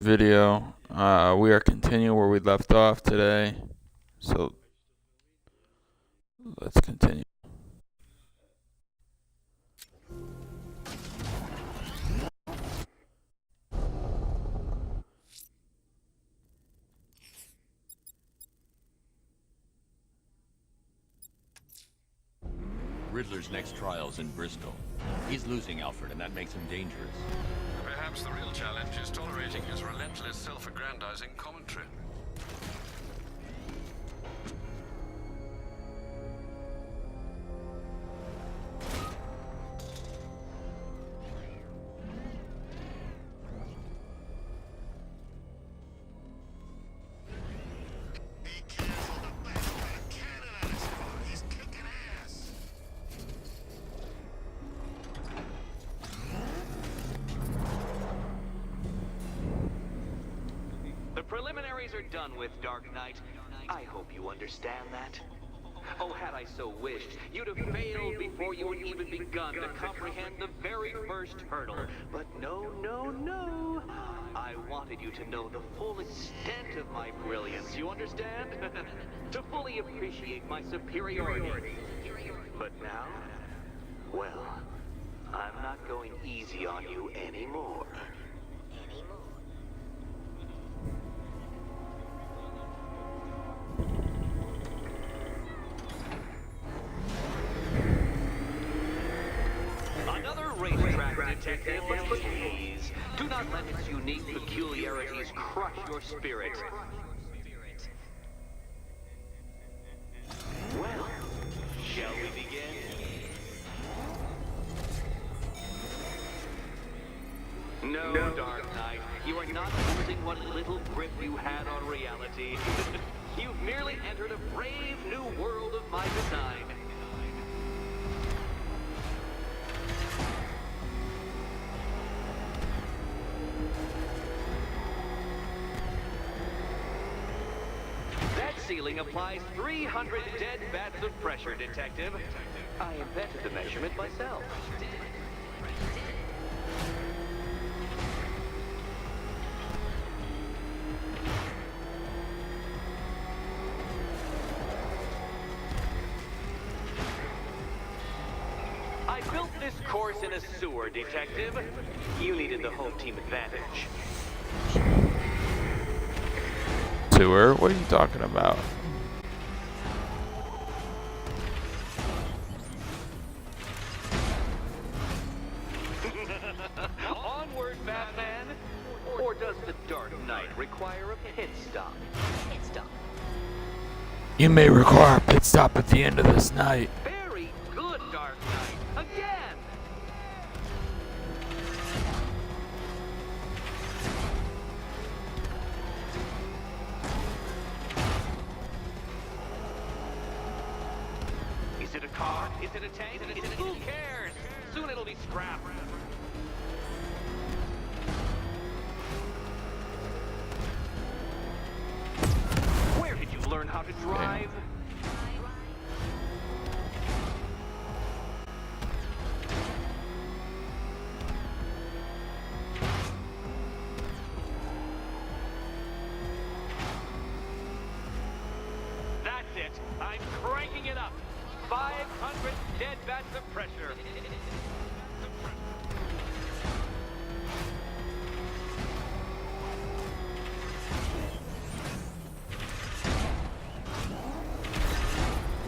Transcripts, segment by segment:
Video. We are continuing where we left off today. So let's continue. Riddler's next trial's in Bristol. He's losing Alfred, and that makes him dangerous. Perhaps the real challenge is tolerating his relentless self-aggrandizing commentary. The preliminaries are done with, Dark Knight. I hope you understand that. Oh, had I so wished, you'd have failed before you had even begun to comprehend the very first hurdle. But no, no, no. I wanted you to know the full extent of my brilliance, you understand? To fully appreciate my superiority. But now, well, I'm not going easy on you anymore. Another racetrack detective, but please, do not let its unique peculiarities crush your spirit. Well, shall we begin? No, Dark Knight, you are not losing what little grip you had on reality. You've merely entered a brave new world of my design. That ceiling applies 300 dead bats of pressure, Detective. I invented the measurement myself. I built this course in a sewer, Detective. You needed the home team advantage. Sewer? What are you talking about? Onward, Batman! Or does the Dark Knight require a pit stop? You may require a pit stop at the end of this night. Very good, Dark Knight. Again! Is it a car? Is it a tank? Who cares? Soon it'll be scrap. Where did you learn how to drive? That's it. I'm cranking it up. 500 dead bats of pressure.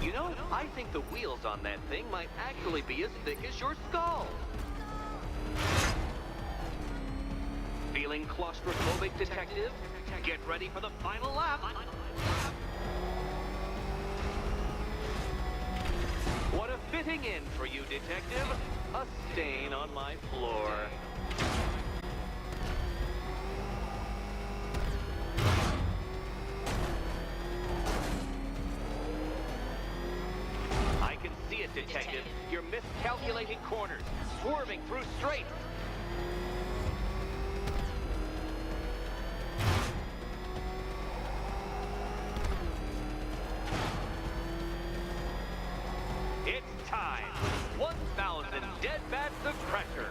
You know, I think the wheels on that thing might actually be as thick as your skull. Feeling claustrophobic, Detective? Get ready for the final lap. What a fitting end for you, Detective. A stain on my floor. I can see it, Detective. You're miscalculating corners, swerving through straights. It's time. 1,000 dead bats of pressure.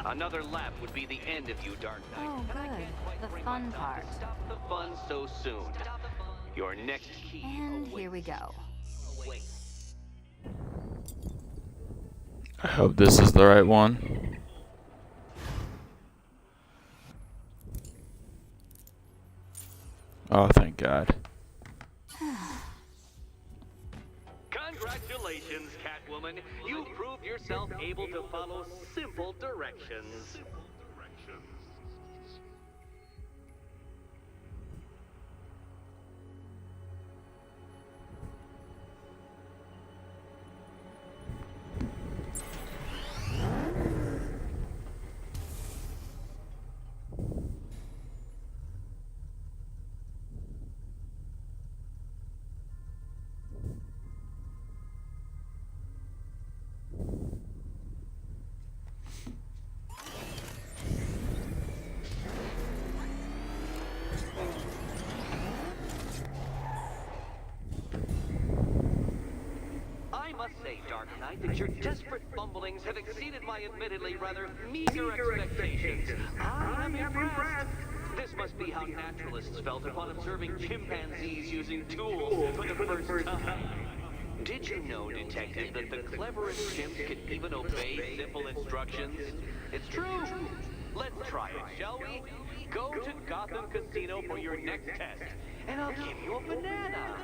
Another lap would be the end of you, Dark Knight. Oh, And I good. can't quite The bring fun myself to part. Stop the fun so soon. Your next key And awaits. here we go. I hope this is the right one. Oh, thank God. Congratulations, Catwoman. You proved yourself able to follow simple directions. I must say, Dark Knight, that your desperate fumblings have exceeded my admittedly rather meager expectations. I am impressed. This must be how naturalists felt upon observing chimpanzees using tools for the first time. Did you know, Detective, that the cleverest chimps can even obey simple instructions? It's true. Let's try it, shall we? Go to Gotham Casino for your next test, and I'll give you a banana.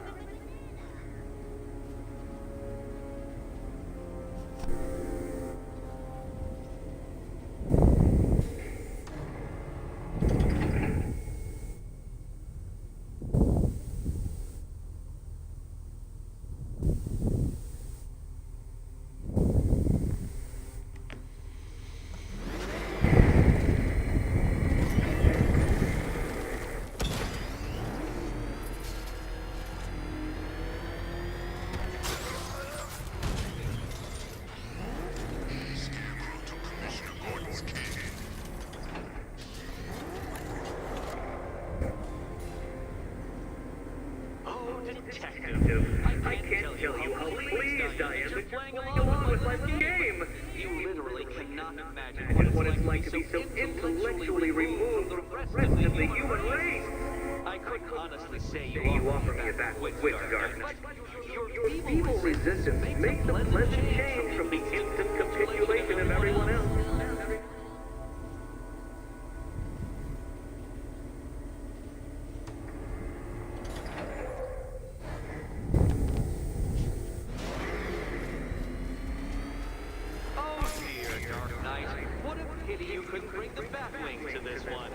Detective, I can't tell you how pleased I am that you're playing along with my game. You literally cannot imagine what it's like to be so intellectually removed from the rest of the human race. I couldn't honestly say you offer me a back with Dark Knight, but your feeble resistance makes a pleasant change from the instant capitulation of everyone else. You couldn't bring the Batwing to this one.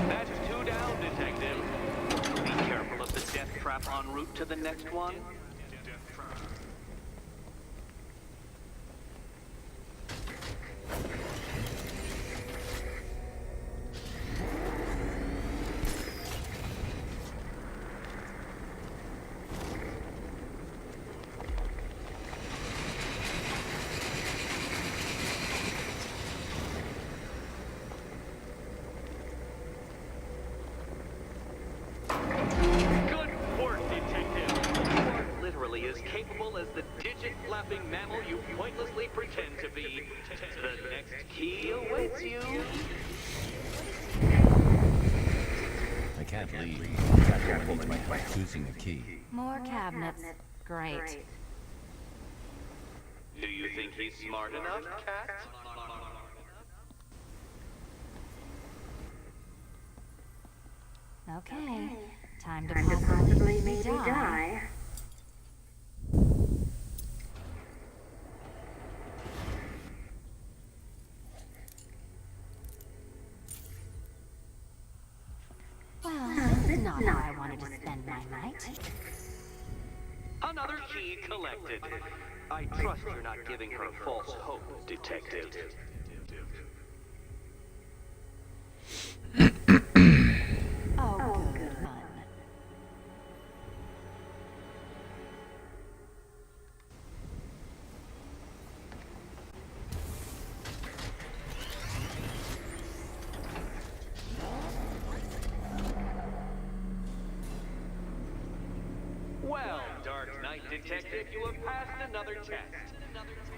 That's two down, Detective. Be careful of the death trap en route to the next one. As capable as the digit-flapping mammal you pointlessly pretend to be. The next key awaits you. I can't leave. Catwoman needs my choosing a key. More cabinets. Great. Do you think he's smart enough, Cat? Okay. Time to possibly maybe die. Well, this is not how I wanted to spend my night. Another key collected. I trust you're not giving her false hope, Detective. Oh, good. Detective, you have passed another test.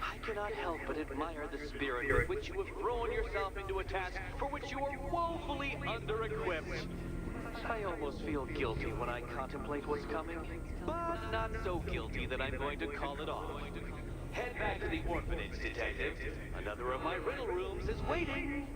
I cannot help but admire the spirit with which you have thrown yourself into a task for which you are woefully under-equipped. I almost feel guilty when I contemplate what's coming, but not so guilty that I'm going to call it off. Head back to the orphanage, Detective. Another of my riddle rooms is waiting.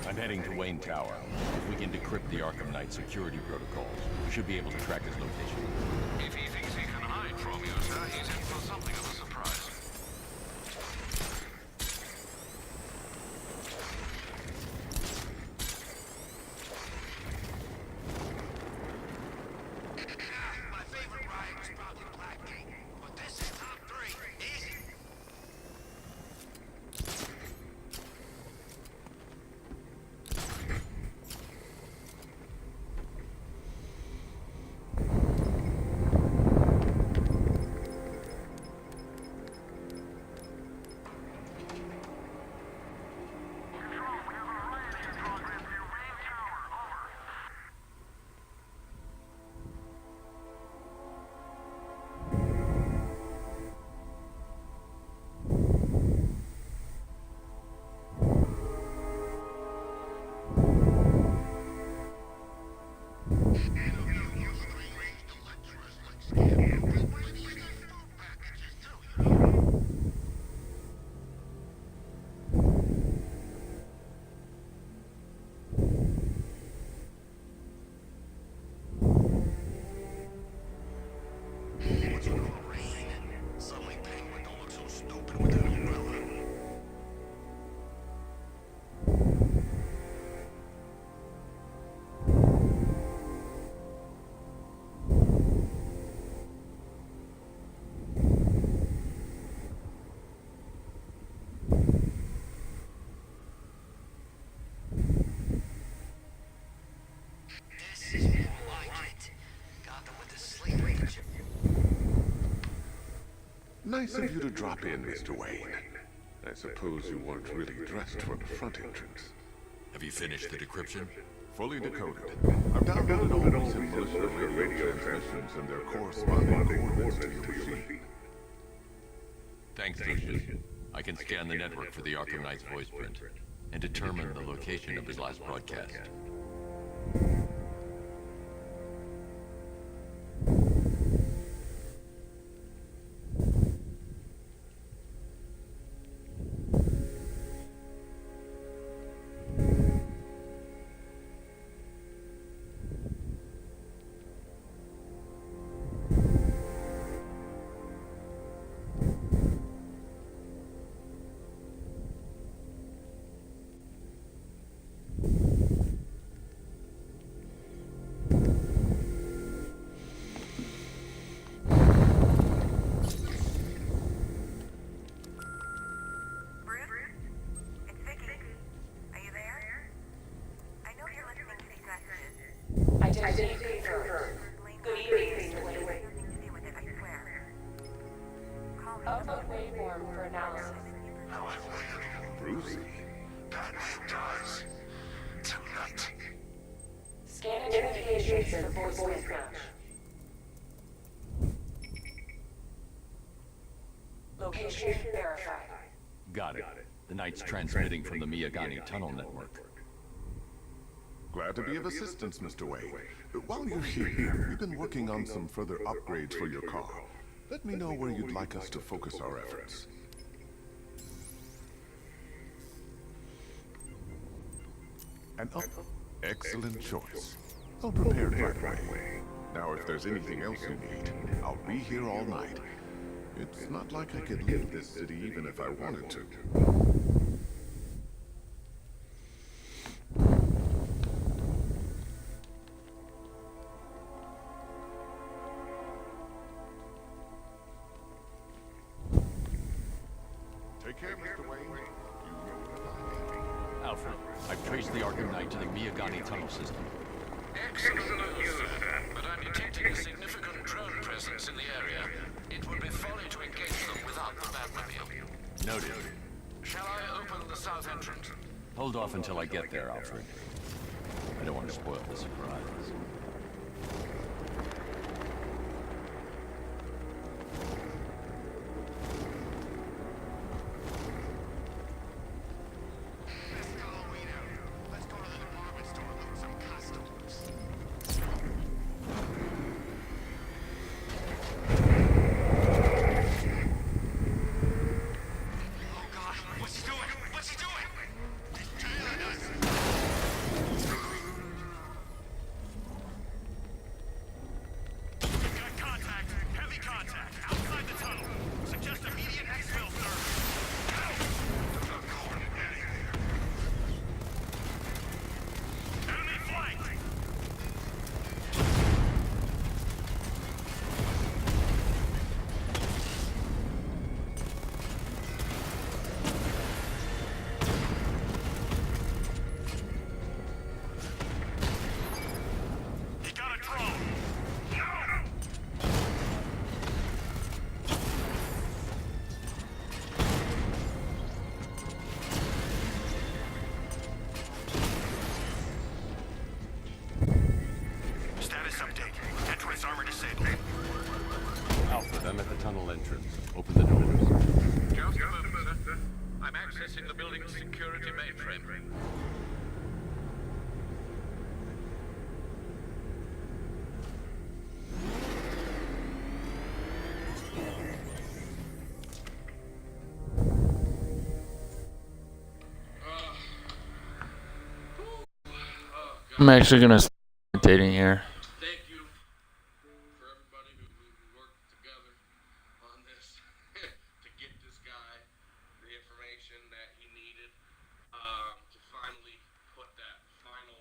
I'm heading to Wayne Tower. If we can decrypt the Arkham Knight security protocols, we should be able to track his location. If he thinks he can hide from you, sir, he's in for something of a surprise. My favorite ride was probably Blackgate, but this is top three. Easy. What's with all the rain? Suddenly Penguin don't look so stupid with that umbrella. This is more like it. Gotham with the sleep rage. Nice of you to drop in, Mr. Wayne. I suppose you weren't really dressed for the front entrance. Have you finished the decryption? Fully decoded. I've downloaded all recent militia radio transmissions and their corresponding coordinates to your machine. Thanks, Lucius. I can scan the network for the Arkham Knight's voice print and determine the location of his last broadcast. Identity confirmed. Good evening, Mr. Wayne. Upload waveform for analysis. Now I've waited. Brucey? Batman dies. Tonight. Scan identifications for voice mismatch. Location verified. Got it. The Knight's transmitting from the Miyagani tunnel network. Glad to be of assistance, Mr. Wayne. While you're here, we've been working on some further upgrades for your car. Let me know where you'd like us to focus our efforts. Excellent choice. I'll prepare it right away. Now, if there's anything else you need, I'll be here all night. It's not like I could leave this city even if I wanted to. Take care, Mr. Wayne. You know where to find me. Alfred, I've traced the Arkham Knight to the Miyagani tunnel system. Excellent news, sir. But I'm detecting a significant drone presence in the area. It would be folly to engage them without the Batmobile. Noted. Shall I open the south entrance? Hold off until I get there, Alfred. I don't want to spoil the surprise. Let's go, Reno. Let's go to the department store and loot some costumes. Oh God, what's he doing? What's he doing? He's tailing us. We've got contact. Heavy contact. Outside the tunnel. Suggest immediate exfil, sir. Enemy flank! He got a drone! No! Status update. Entrance armor disabled. Alfred, I'm at the tunnel entrance. Open the doors. Just a moment, sir. I'm accessing the building's security mainframe. I'm actually gonna start dating here. Thank you for everybody who worked together on this to get this guy the information that he needed to finally put that final.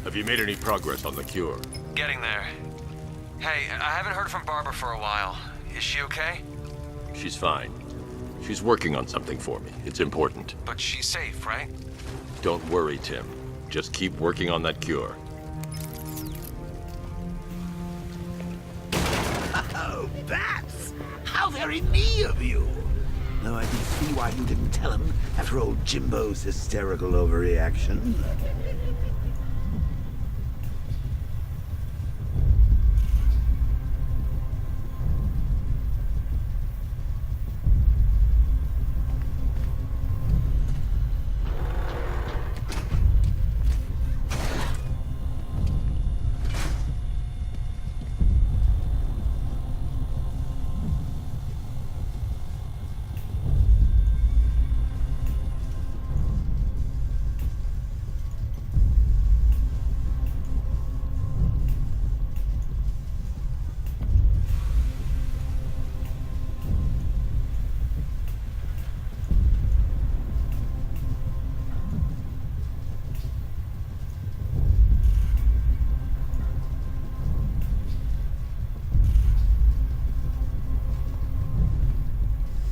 Have you made any progress on the cure? Getting there. Hey, I haven't heard from Barbara for a while. Is she okay? She's fine. She's working on something for me. It's important. But she's safe, right? Don't worry, Tim. Just keep working on that cure. Oh, Bats! How very me of you! Though I can see why you didn't tell him after old Jimbo's hysterical overreaction.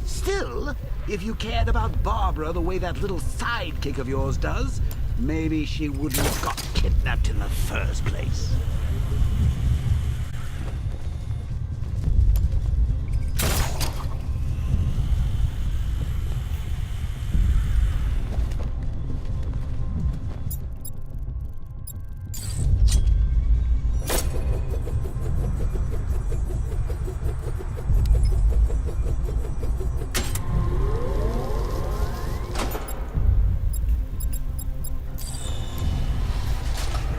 Still, if you cared about Barbara the way that little sidekick of yours does, maybe she wouldn't have got kidnapped in the first place.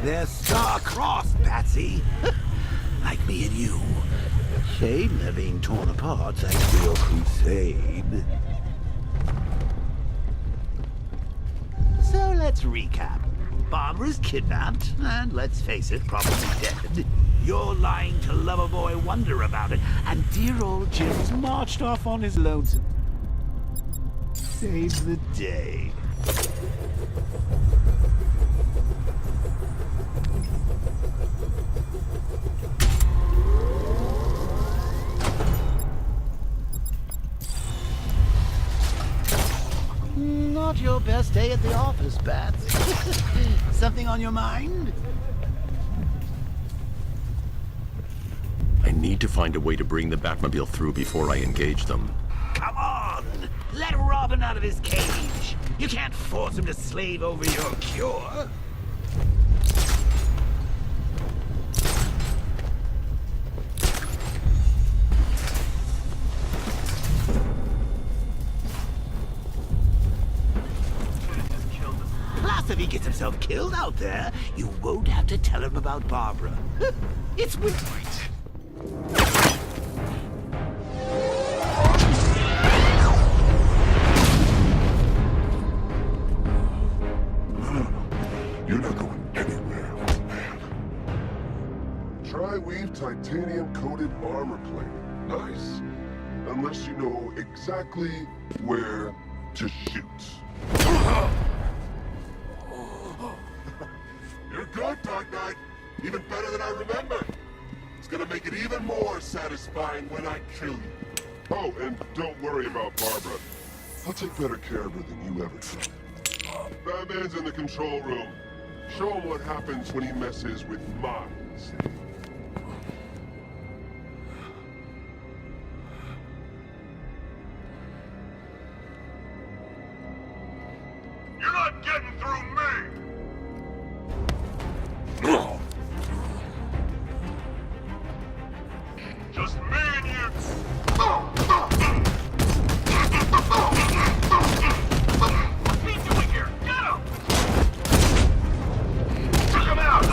They're star-crossed, Patsy. Like me and you. Shame they're being torn apart thanks to your crusade. let's recap. Barbara's kidnapped, and let's face it, probably dead. You're lying to Loverboy Wonder about it, and dear old Jim's marched off on his lonesome. Save the day. Not your best day at the office, Bats. Something on your mind? I need to find a way to bring the Batmobile through before I engage them. Come on! Let Robin out of his cage! You can't force him to slave over your cure! Plus, if he gets himself killed out there, you won't have to tell him about Barbara. It's weird. You're not going anywhere, old man. Tri-weave titanium-coated armor plate. Nice. Unless you know exactly where to shoot. You're good, Dark Knight. Even better than I remember. It's gonna make it even more satisfying when I kill you. Oh, and don't worry about Barbara. I'll take better care of her than you ever did. Batman's in the control room. Show him what happens when he messes with minds. You're not getting through me! Just me and you! What's he doing here? Get him! Took him out!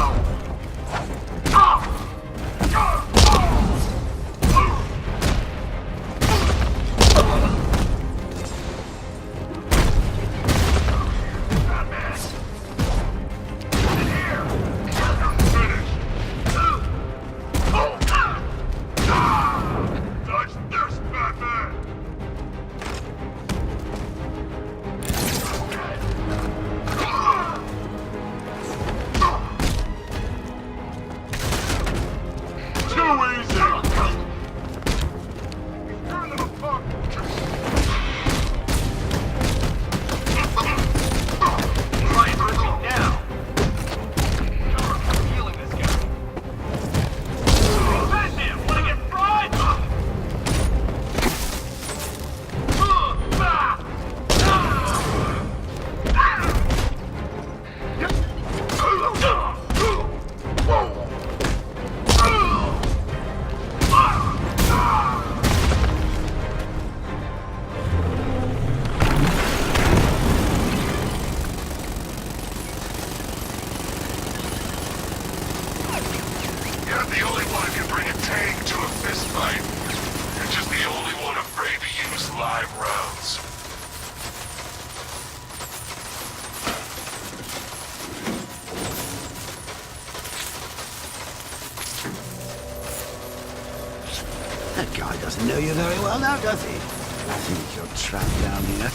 That guy doesn't know you very well now, does he? I think you're trapped down here.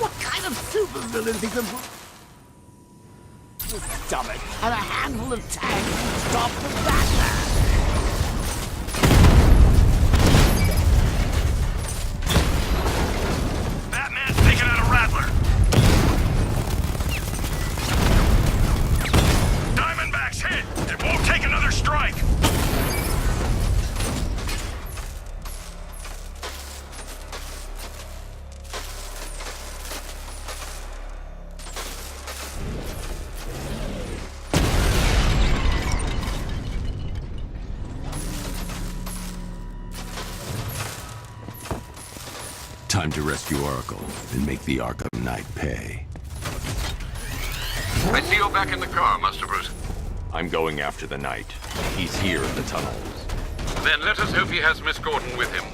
What kind of supervillain thinks of stomach and a handful of tanks to stop the Batman? Batman's taking out a Rattler. Diamondback's hit. It won't take another strike. Time to rescue Oracle and make the Arkham Knight pay. I see you back in the car, Master Bruce. I'm going after the Knight. He's here in the tunnels. Then let us hope he has Miss Gordon with him.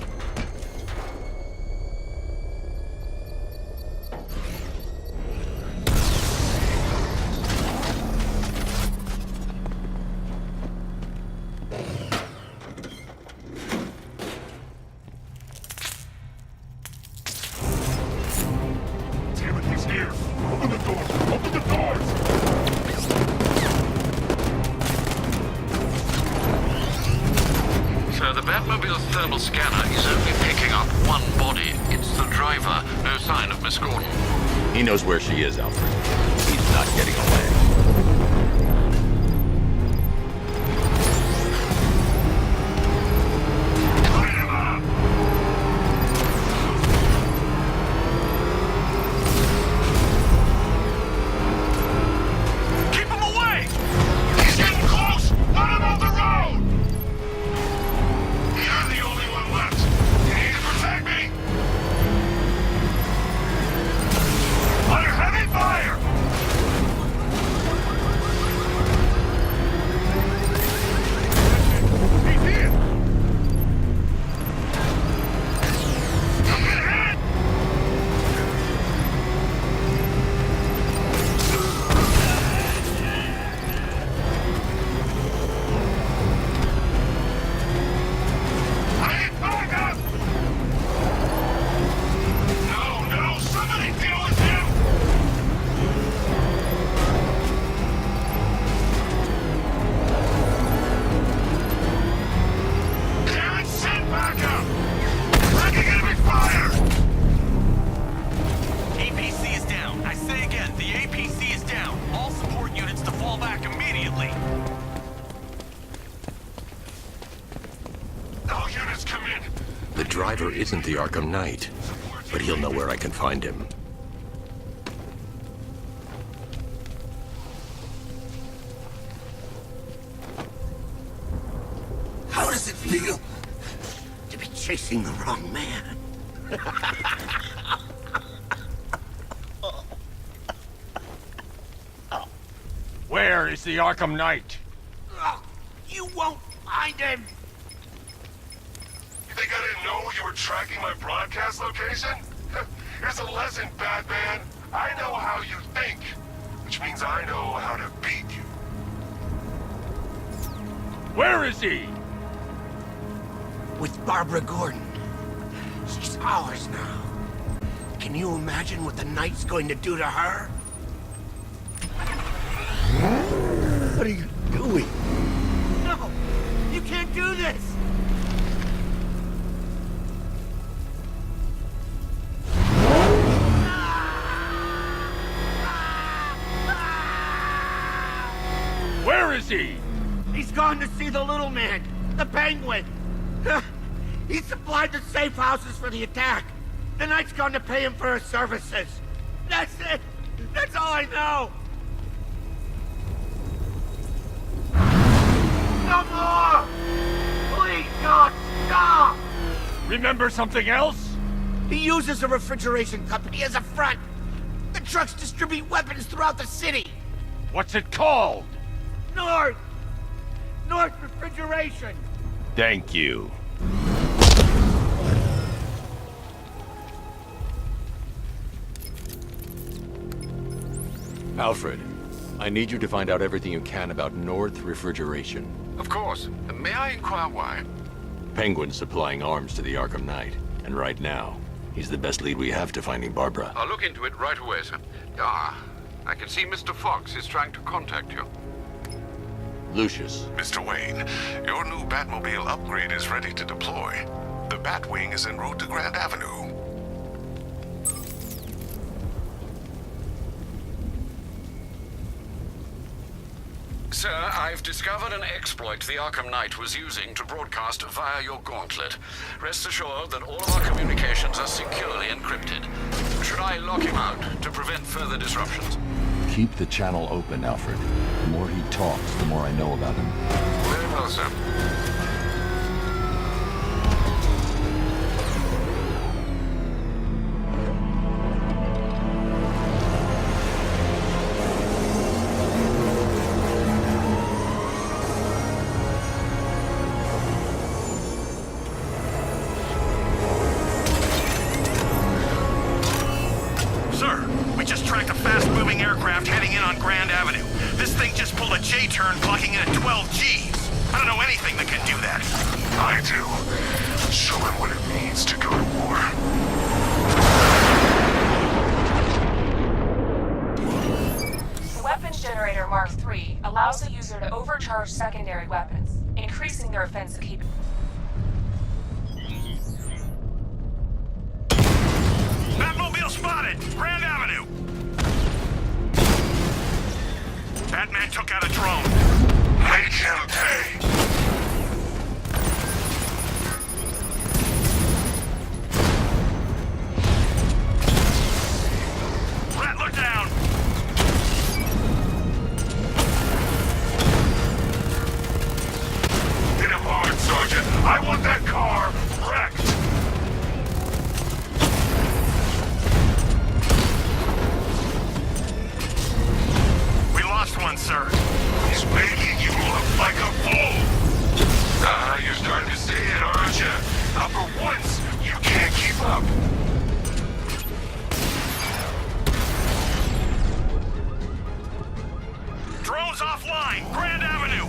Batmobile's thermal scanner is only picking up one body. It's the driver. No sign of Miss Gordon. He knows where she is, Alfred. He's not getting away. Keep him away! He's getting close! Let him off the road! You're the only one left. You need to protect me! Under heavy fire! He's here! I'm gonna hit! I need backup! No, somebody deal with him! Karen, send backup! Taking enemy fire! APC is down. I say again, the APC is down. All support units to fall back immediately. All units come in! The driver isn't the Arkham Knight, but he'll know where I can find him. How does it feel to be chasing the wrong man? Where is the Arkham Knight? You won't find him! You think I didn't know you were tracking my broadcast location? Here's a lesson, Batman. I know how you think, which means I know how to beat you. Where is he? With Barbara Gordon. She's ours now. Can you imagine what the Knight's going to do to her? What are you doing? No! You can't do this! Where is he? He's gone to see the little man, the Penguin. He supplied the safe houses for the attack. The Knight's gone to pay him for his services. That's it. That's all I know. No more! Please, God, stop! Remember something else? He uses a refrigeration company as a front. The trucks distribute weapons throughout the city. What's it called? North Refrigeration. Thank you. Alfred, I need you to find out everything you can about North Refrigeration. Of course. May I inquire why? Penguin's supplying arms to the Arkham Knight, and right now, he's the best lead we have to finding Barbara. I'll look into it right away, sir. Ah, I can see Mr. Fox is trying to contact you. Lucius, Mr. Wayne, your new Batmobile upgrade is ready to deploy. The Batwing is en route to Grand Avenue. Sir, I've discovered an exploit the Arkham Knight was using to broadcast via your gauntlet. Rest assured that all of our communications are securely encrypted. Should I lock him out to prevent further disruptions? keep the channel open, Alfred. The more he talks, the more I know about him. Very well, sir. J-turn clocking in at 12 Gs. I don't know anything that can do that. I do. Show him what it means to go to war. The weapons generator Mark III allows the user to overcharge secondary weapons, increasing their offensive capability. took out a drone. Make him pay. Rattler down. Hit him hard, Sergeant. I want that car wrecked. We lost one, sir. He's making you look like a fool. Ah, you're starting to see it, aren't you? Now for once, you can't keep up. Drones offline! Grand Avenue!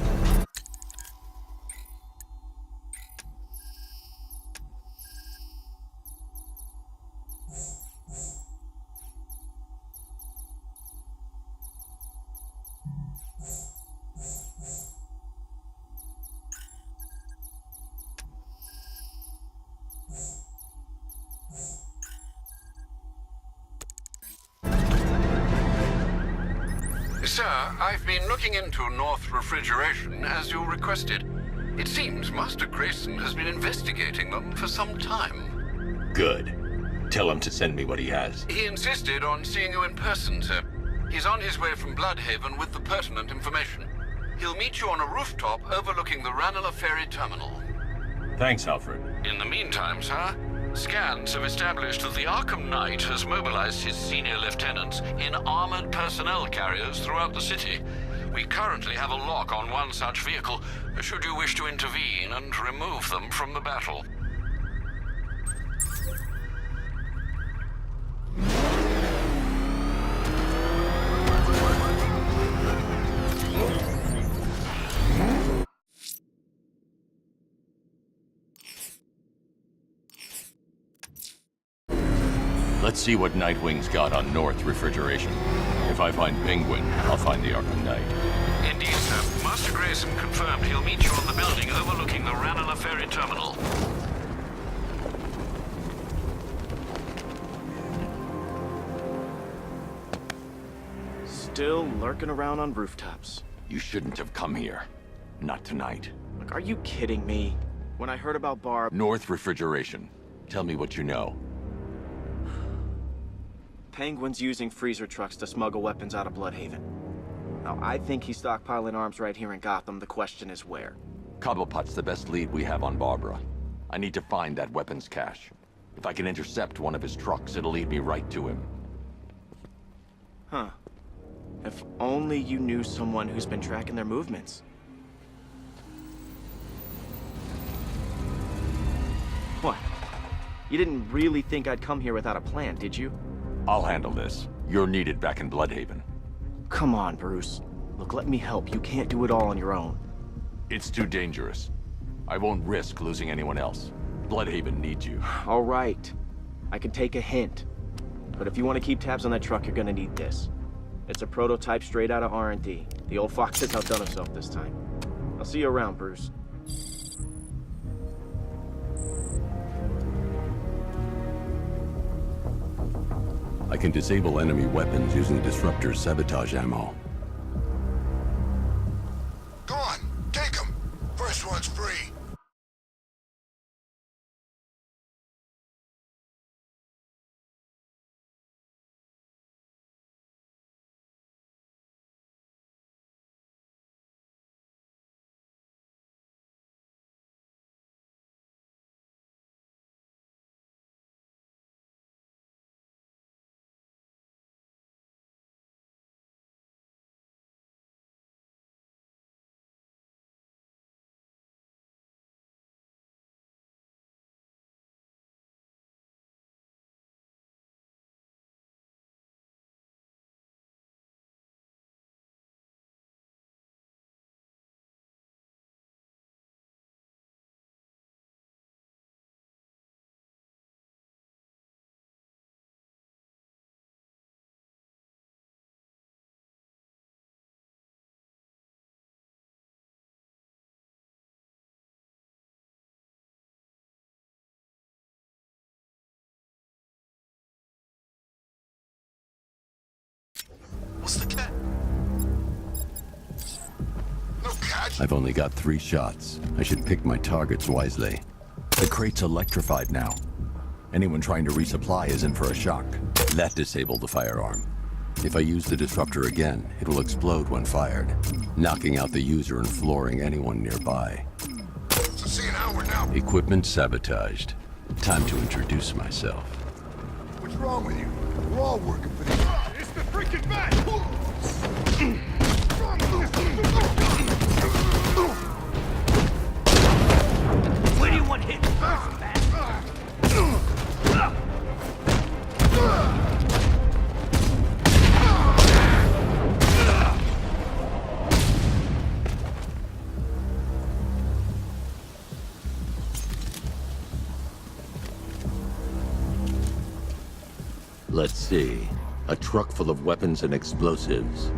Sir, I've been looking into North Refrigeration as you requested. It seems Master Grayson has been investigating them for some time. Good. Tell him to send me what he has. He insisted on seeing you in person, sir. He's on his way from Bloodhaven with the pertinent information. He'll meet you on a rooftop overlooking the Ranelagh Ferry Terminal. Thanks, Alfred. In the meantime, sir, scans have established that the Arkham Knight has mobilized his senior lieutenants in armored personnel carriers throughout the city. We currently have a lock on one such vehicle, should you wish to intervene and remove them from the battle. Let's see what Nightwing's got on North Refrigeration. If I find Penguin, I'll find the Arkham Knight. Indeed, sir. Master Grayson confirmed he'll meet you on the building overlooking the Ranelagh Ferry Terminal. Still lurking around on rooftops. You shouldn't have come here. Not tonight. Look, are you kidding me? When I heard about Barb... North Refrigeration. Tell me what you know. Penguin's using freezer trucks to smuggle weapons out of Bloodhaven. Now, I think he's stockpiling arms right here in Gotham. The question is where. Cobblepot's the best lead we have on Barbara. I need to find that weapons cache. If I can intercept one of his trucks, it'll lead me right to him. Huh. If only you knew someone who's been tracking their movements. What? You didn't really think I'd come here without a plan, did you? I'll handle this. You're needed back in Bloodhaven. Come on, Bruce. Look, let me help. You can't do it all on your own. It's too dangerous. I won't risk losing anyone else. Bloodhaven needs you. All right. I can take a hint. But if you want to keep tabs on that truck, you're gonna need this. It's a prototype straight out of R&D. The old fox has outdone himself this time. I'll see you around, Bruce. I can disable enemy weapons using disruptor sabotage ammo. Go on, take them. First one's free. What's the cat? I've only got 3 shots. I should pick my targets wisely. The crate's electrified now. Anyone trying to resupply is in for a shock. That disabled the firearm. If I use the disruptor again, it will explode when fired, knocking out the user and flooring anyone nearby. So seeing how we're now... Equipment sabotaged. Time to introduce myself. What's wrong with you? We're all working for this. It's the freaking man! Where do you want hit first, man? Let's see. A truck full of weapons and explosives.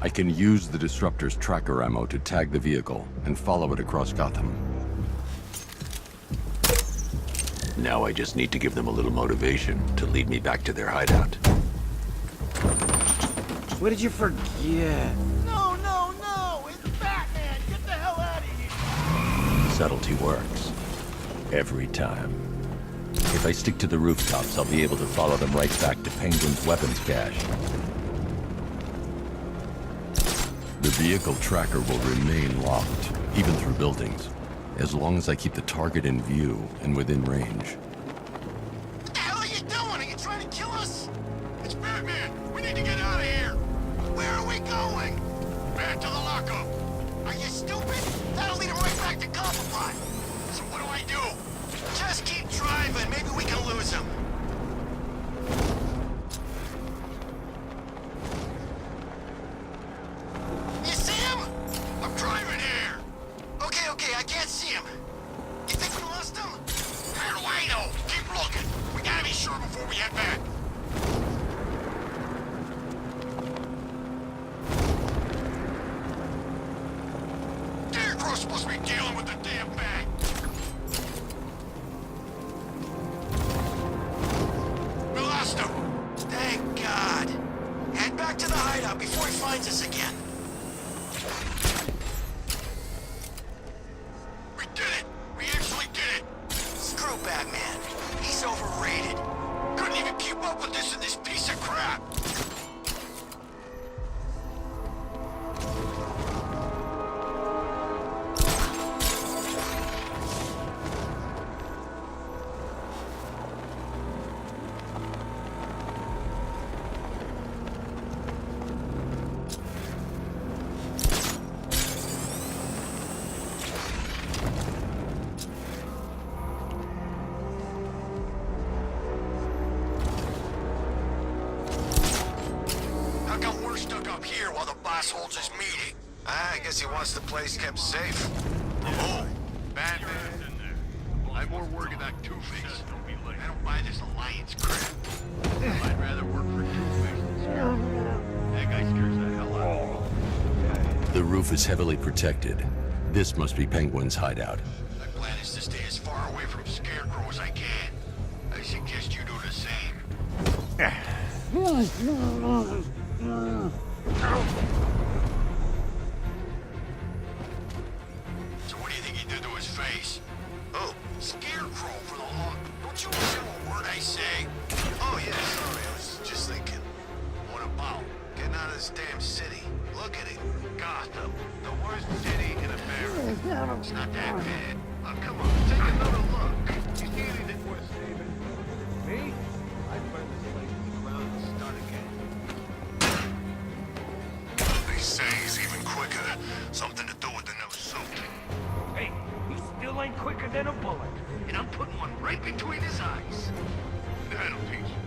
I can use the disruptor's tracker ammo to tag the vehicle and follow it across Gotham. Now I just need to give them a little motivation to lead me back to their hideout. What did you forget? No, no, no! It's Batman! Get the hell out of here! Subtlety works. Every time. If I stick to the rooftops, I'll be able to follow them right back to Penguin's weapons cache. The vehicle tracker will remain locked, even through buildings, as long as I keep the target in view and within range. What the hell are you doing? Are you trying to kill us? It's Batman. We need to get out of here. Where are we going? Back to the lockup. Are you stupid? That'll lead him right back to Cobblepot. So what do I do? Just keep driving. Maybe we can lose him. You see him? I'm driving here. Okay, I can't see him. You think we lost him? How do I know? Keep looking. We gotta be sure before we head back. Scarecrow's supposed to be dealing with the damn bag. We lost him. Thank God. Head back to the hideout before he finds us again. We did it! We actually did it! Screw Batman. He's overrated. Couldn't even keep up with this in this piece of crap. How come we're stuck up here while the boss holds his meeting? I guess he wants the place kept safe. From who? Batman's in there. I'm more worried about Two-Face. I don't buy this alliance crap. I'd rather work for Two-Face than Scarecrow. That guy scares the hell out of me. The roof is heavily protected. This must be Penguin's hideout. My plan is to stay as far away from Scarecrow as I can. I suggest you do the same. So what do you think he did to his face? Oh, Scarecrow for the law. Don't you listen to a word I say? Oh, yeah, sorry. I was just thinking. What about getting out of this damn city? Look at it. Gotham. The worst city in America. It's not that bad. Oh, come on. Take another look. You see anything worth saving? Me? I'd burn this place to the ground and start again. They say he's even quicker. Something to do with the new suit. Hey, he still ain't quicker than a bullet. And I'm putting one right between his eyes. That'll teach you.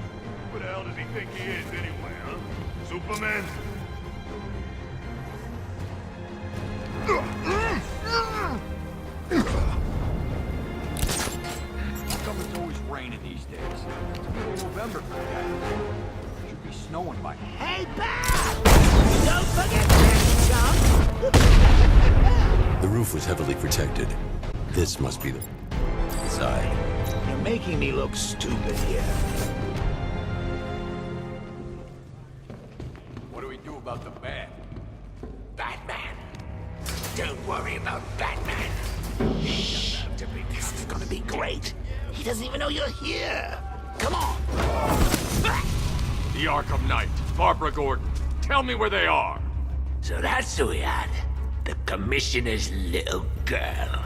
What the hell does he think he is anyway, huh? Superman? How come it's always raining these days? It's middle of November for that. It should be snowing by now. Hey, Bat! Don't forget that, The roof was heavily protected. This must be the side. You're making me look stupid here. What do we do about the bag? Batman! Don't great. He doesn't even know you're here. Come on. The Arkham Knight, Barbara Gordon. Tell me where they are. So that's who we had. The Commissioner's little girl.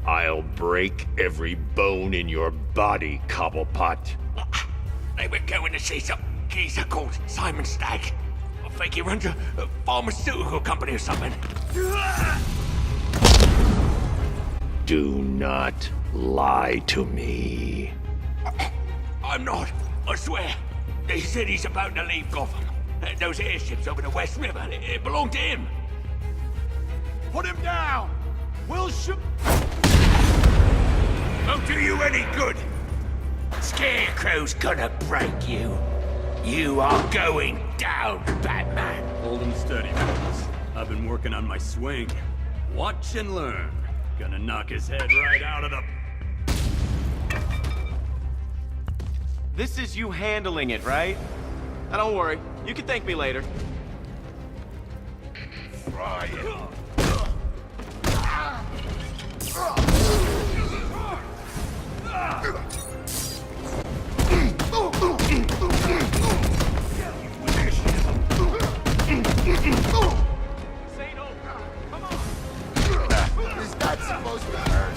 I'll break every bone in your body, Cobblepot. They were going to see some geezer called Simon Stagg. I think he runs a pharmaceutical company or something. Do not lie to me. I'm not. I swear. They said he's about to leave Gotham. Those airships over the West River, it belonged to him. Put him down! We'll shoot. Won't do you any good. Scarecrow's gonna break you. You are going down, Batman. Hold him steady, boys. I've been working on my swing. Watch and learn. Gonna knock his head right out of the... This is you handling it, right? Now don't worry. You can thank me later. Try it. Is that supposed to hurt?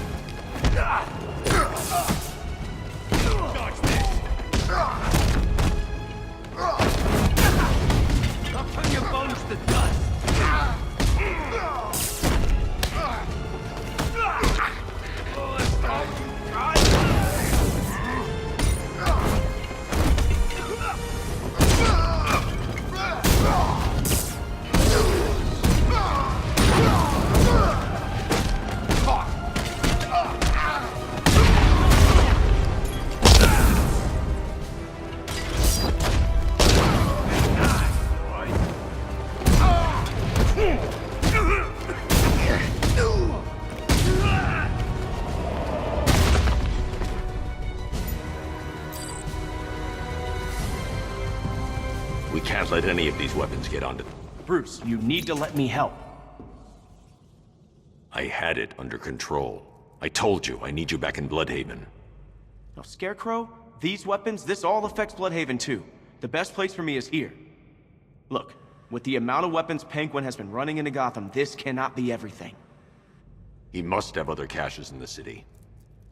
I'll turn your bones to dust. We can't let any of these weapons get onto... Bruce, you need to let me help. I had it under control. I told you, I need you back in Bloodhaven. Now, Scarecrow, these weapons, this all affects Bloodhaven too. The best place for me is here. Look, with the amount of weapons Penguin has been running into Gotham, this cannot be everything. He must have other caches in the city.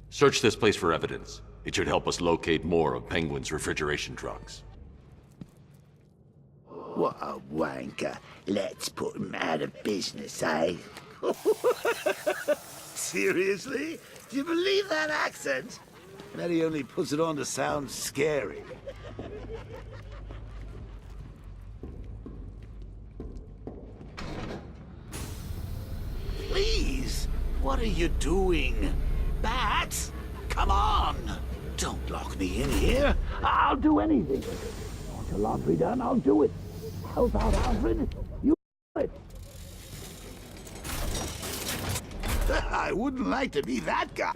Search this place for evidence. It should help us locate more of Penguin's refrigeration trucks. What a wanker. Let's put him out of business, eh? Seriously? Do you believe that accent? Bet he only puts it on to sound scary. Please, what are you doing? Bats? Come on! Don't lock me in here. I'll do anything. Want your laundry done? I'll do it. Help out, Alfred. You do it. I wouldn't like to be that guy.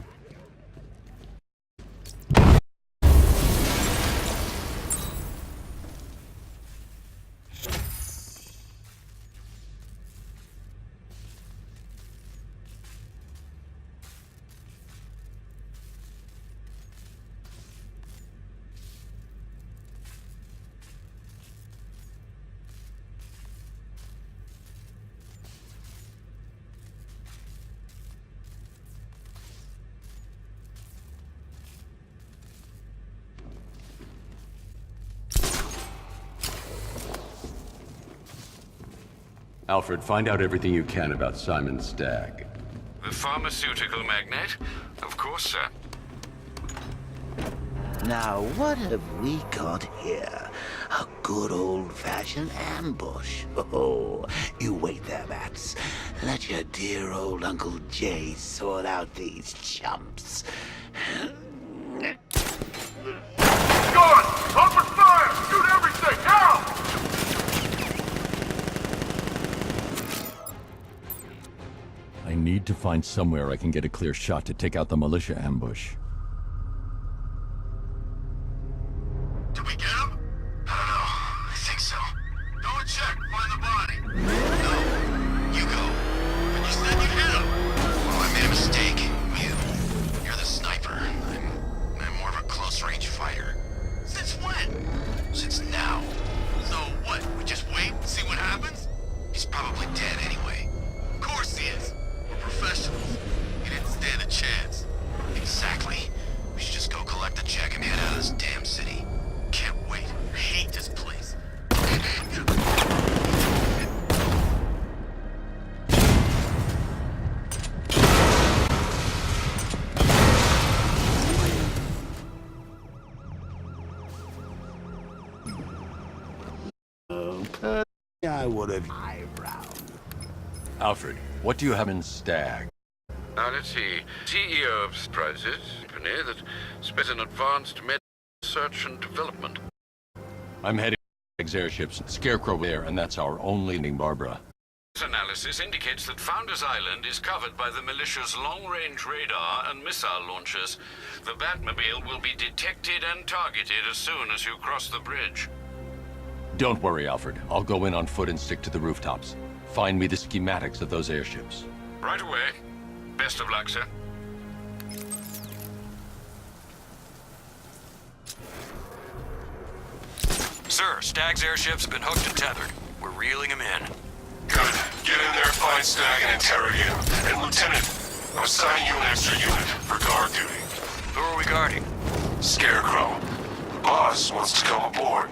Alfred, find out everything you can about Simon Stagg. The pharmaceutical magnate? Of course, sir. Now, what have we got here? A good old-fashioned ambush. Oh, you wait there, Bats. Let your dear old Uncle Jay sort out these chumps. Guard! Open fire! Shoot everything! Now! I need to find somewhere I can get a clear shot to take out the militia ambush. Did we get him? I don't know. I think so. Go and check. Find the body. No. You go. And whatever. Alfred, what do you have in Stag? Now let's see. CEO of Surprises, company that spent in advanced med search and development. I'm heading to Stag's airships. Scarecrow there, and that's our only ending, Barbara. This analysis indicates that Founders Island is covered by the militia's long-range radar and missile launchers. The Batmobile will be detected and targeted as soon as you cross the bridge. Don't worry, Alfred. I'll go in on foot and stick to the rooftops. Find me the schematics of those airships. Right away. Best of luck, sir. Sir, Stag's airships have been hooked and tethered. We're reeling him in. Good. Get in there, find Stag, and interrogate him. And Lieutenant, I'm assigning you an extra unit for guard duty. Who are we guarding? Scarecrow. The boss wants to come aboard.